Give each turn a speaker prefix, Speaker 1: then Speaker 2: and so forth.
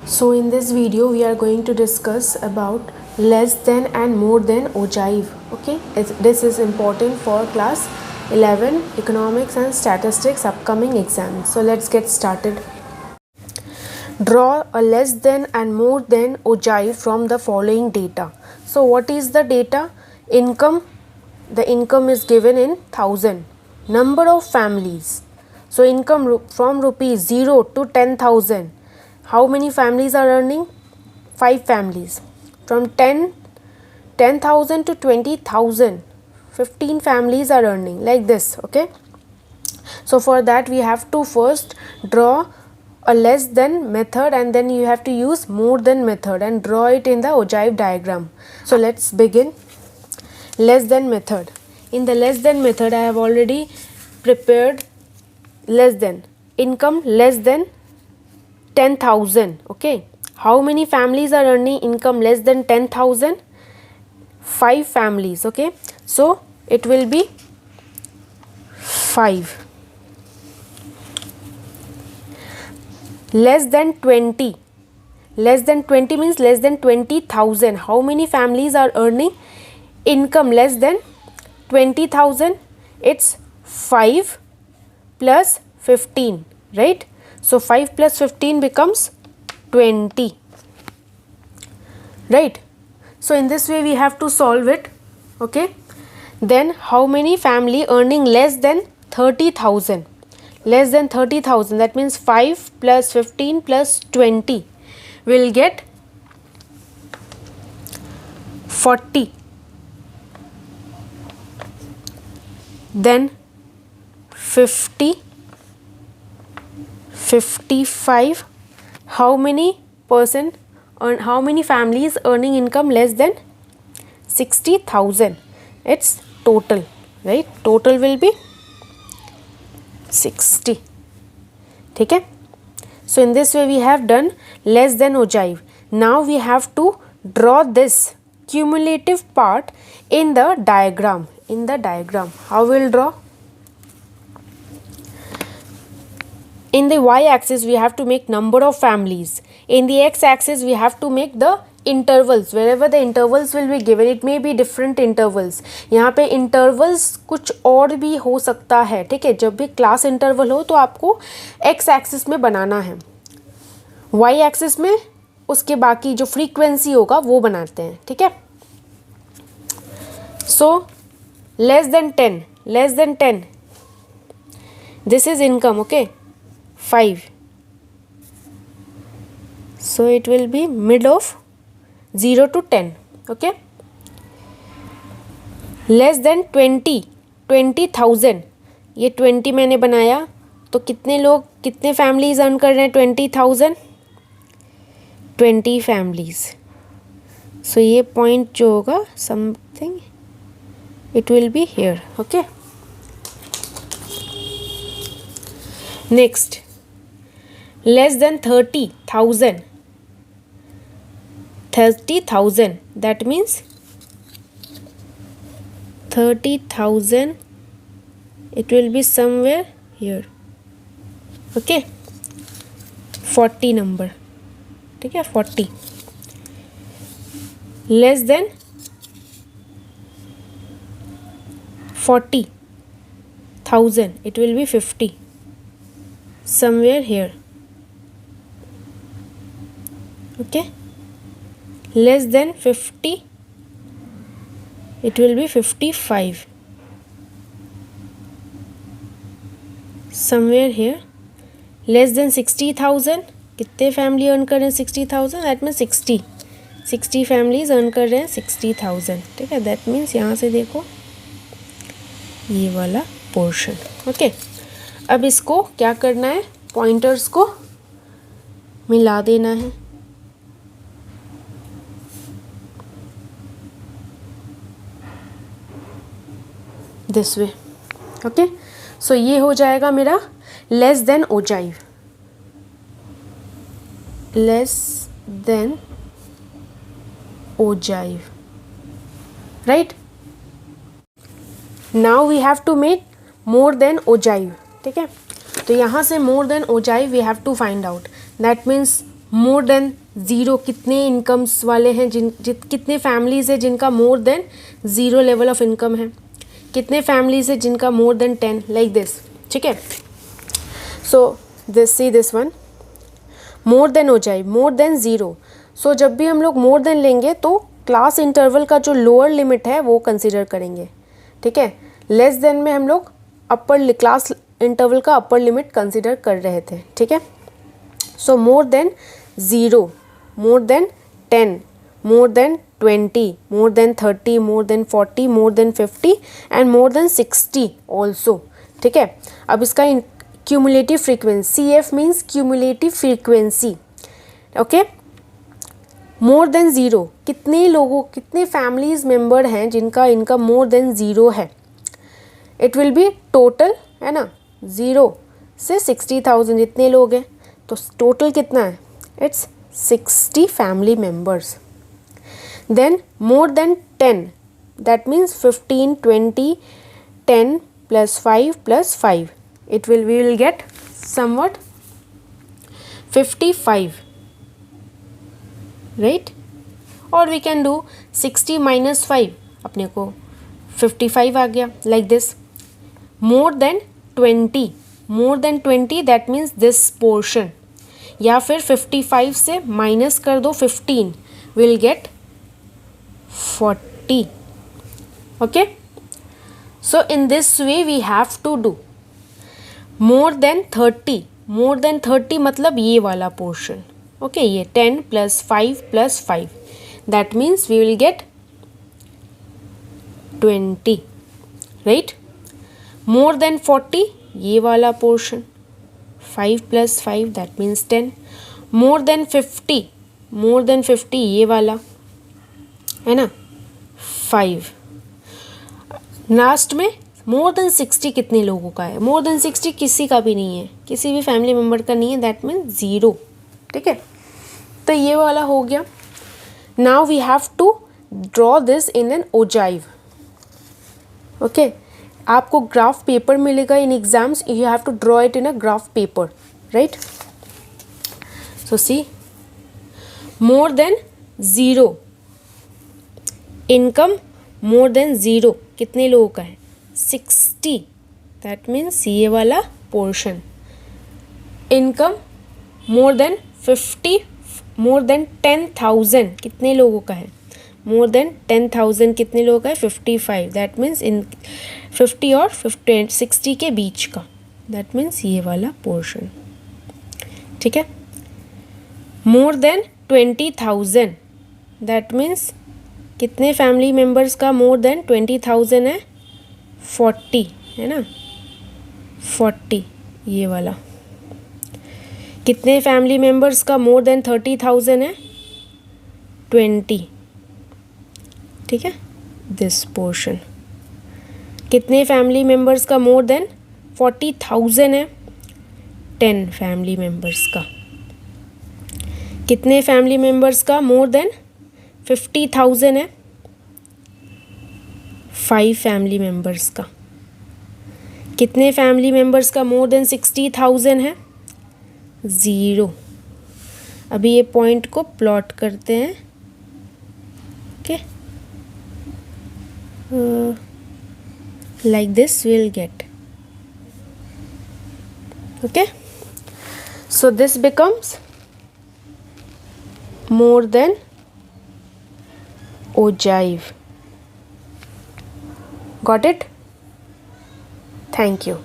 Speaker 1: So in this video we are going to discuss about less than and more than ogive. Okay, this is important for class 11 economics and statistics upcoming exam. So let's get started. Draw a less than and more than ogive from the following data. So what is the data? Income. The income is given in 1000. Number of families. So income from rupees 0 to 10,000. How many families are earning? 5 families. From 10,000 to 20,000, 15 families are earning, like this. Okay, so for that we have to first draw a less than method, and then you have to use more than method and draw it in the ogive diagram. So let's begin. Less than method. In the less than method I have already prepared less than income less than 10,000. Okay, how many families are earning income less than 10,000? 5 families. Okay, so it will be 5. Less than 20. Less than 20 means less than 20,000. How many families are earning income less than 20,000? It's 5 plus 15, right? So 5 plus 15 becomes 20, right? So in this way we have to solve it. Okay, then how many family earning less than 30,000? Less than 30,000, that means 5 plus 15 plus 20 will get 40. Then 50, 55. How many families earning income less than 60,000? It's total, right? Total will be 60. ठीक है? So in this way we have done less than ogive. Now we have to draw this cumulative part in the diagram. How we will draw? In the y-axis we have to make number of families. In the x-axis we have to make the intervals. Wherever the intervals will be given, it may be different intervals. यहाँ पे intervals कुछ और भी हो सकता है. ठीक है, जब भी क्लास इंटरवल हो तो आपको x एक्सिस में बनाना है, y एक्सिस में उसके बाकी जो फ्रीक्वेंसी होगा वो बनाते हैं. ठीक है, सो less than 10, this is income. Okay, 5. So it will be mid of 0 to 10. Okay, less than 20,000. ये 20 मैंने बनाया तो कितने फैमिलीज अर्न कर रहे हैं 20,000? 20 फैमिलीज. सो ये पॉइंट जो होगा something it will be here. Okay, next less than 30,000. That means 30,000, it will be somewhere here. Okay, 40 number. ठीक है, 40. less than 40,000, it will be 50, somewhere here. Okay, less than 50, it will be 55, somewhere here. less than 60,000, कितने family earn कर रहे हैं 60,000? That means 60 families earn कर रहे हैं 60,000. ठीक है, दैट मीन्स यहाँ से देखो ये वाला पोर्शन. ओके, अब इसको क्या करना है, पॉइंटर्स को मिला देना है. This way. ओके, सो ये हो जाएगा मेरा less than ogive. Less than ogive, right? Now we have to make more than ogive. ठीक है, तो यहाँ से more than ogive we have to find out. That means more than zero, कितने इनकम्स वाले हैं, कितने फैमिलीज़ है जिनका मोर than zero level of income है, कितने फैमिलीज़ है जिनका मोर देन 10, लाइक दिस. ठीक है. So this one more than हो जाए, मोर देन ज़ीरो. सो जब भी हम लोग मोर देन लेंगे तो क्लास इंटरवल का जो लोअर लिमिट है वो कंसिडर करेंगे. ठीक है. लेस देन में हम लोग अपर क्लास इंटरवल का अपर लिमिट कंसिडर कर रहे थे. ठीक है. So more than zero, more than 10, more than 20, more than 30, more than 40, more than 50 and more than 60 also. ठीक है. अब इसका cumulative frequency, CF means cumulative frequency. Okay. मोर देन ज़ीरो, कितने लोगों, कितने फैमिलीज मेंबर हैं जिनका इनकम मोर देन ज़ीरो है. इट विल बी टोटल, है ना, ज़ीरो से 60,000 जितने लोग हैं तो टोटल कितना है, it's 60 family members. Then more than 10, that means 15, 20, 10 plus 5 plus 5. We will get somewhat 55, right? Or we can do 60 minus 5, अपने को 55 आ गया, like this. More than 20, more than 20, that means this portion. या फिर 55 से minus कर दो 15, we'll get 40. Okay. So in this way we have to do more than 30. more than 30 मतलब ये वाला portion. Okay. ये 10 plus 5 plus 5, that means we will get 20, right? more than 40 ये वाला portion, 5 plus 5 that means 10. more than 50, more than 50 ये वाला है ना 5. लास्ट में मोर देन 60 कितने लोगों का है, मोर देन 60 किसी का भी नहीं है, किसी भी फैमिली मेम्बर का नहीं है, दैट मीन ज़ीरो. ठीक है. तो ये वाला हो गया. Now we have to draw this in an ogive. Okay. आपको ग्राफ पेपर मिलेगा in exams, you have to draw it in a graph paper, right? So see, more than zero, income more than zero कितने लोगों का है, 60, that means ये वाला portion. Income more than 50, more than 10,000 कितने लोगों का है, मोर देन 10,000 कितने लोगों का है, 55, दैट मीन्स इन 50 और 60 के बीच का, दैट मीन्स ये वाला पोर्शन. ठीक है. मोर देन 20,000, दैट मीन्स कितने फैमिली मेम्बर्स का मोर देन 20,000 है, 40, है ना, 40 ये वाला. कितने फैमिली मेम्बर्स का मोर देन 30,000 है, 20. ठीक है. This portion. कितने फैमिली मेम्बर्स का मोर देन 40,000 है, 10 फैमिली मेम्बर्स का. कितने फैमिली मेम्बर्स का मोर देन 50,000 है, 5 फैमिली मेम्बर्स का. कितने फैमिली मेम्बर्स का मोर देन 60,000 है, 0. अभी ये पॉइंट को प्लॉट करते हैं. Okay. like this we'll get. Okay. So this becomes more than ogive. Got it? Thank you.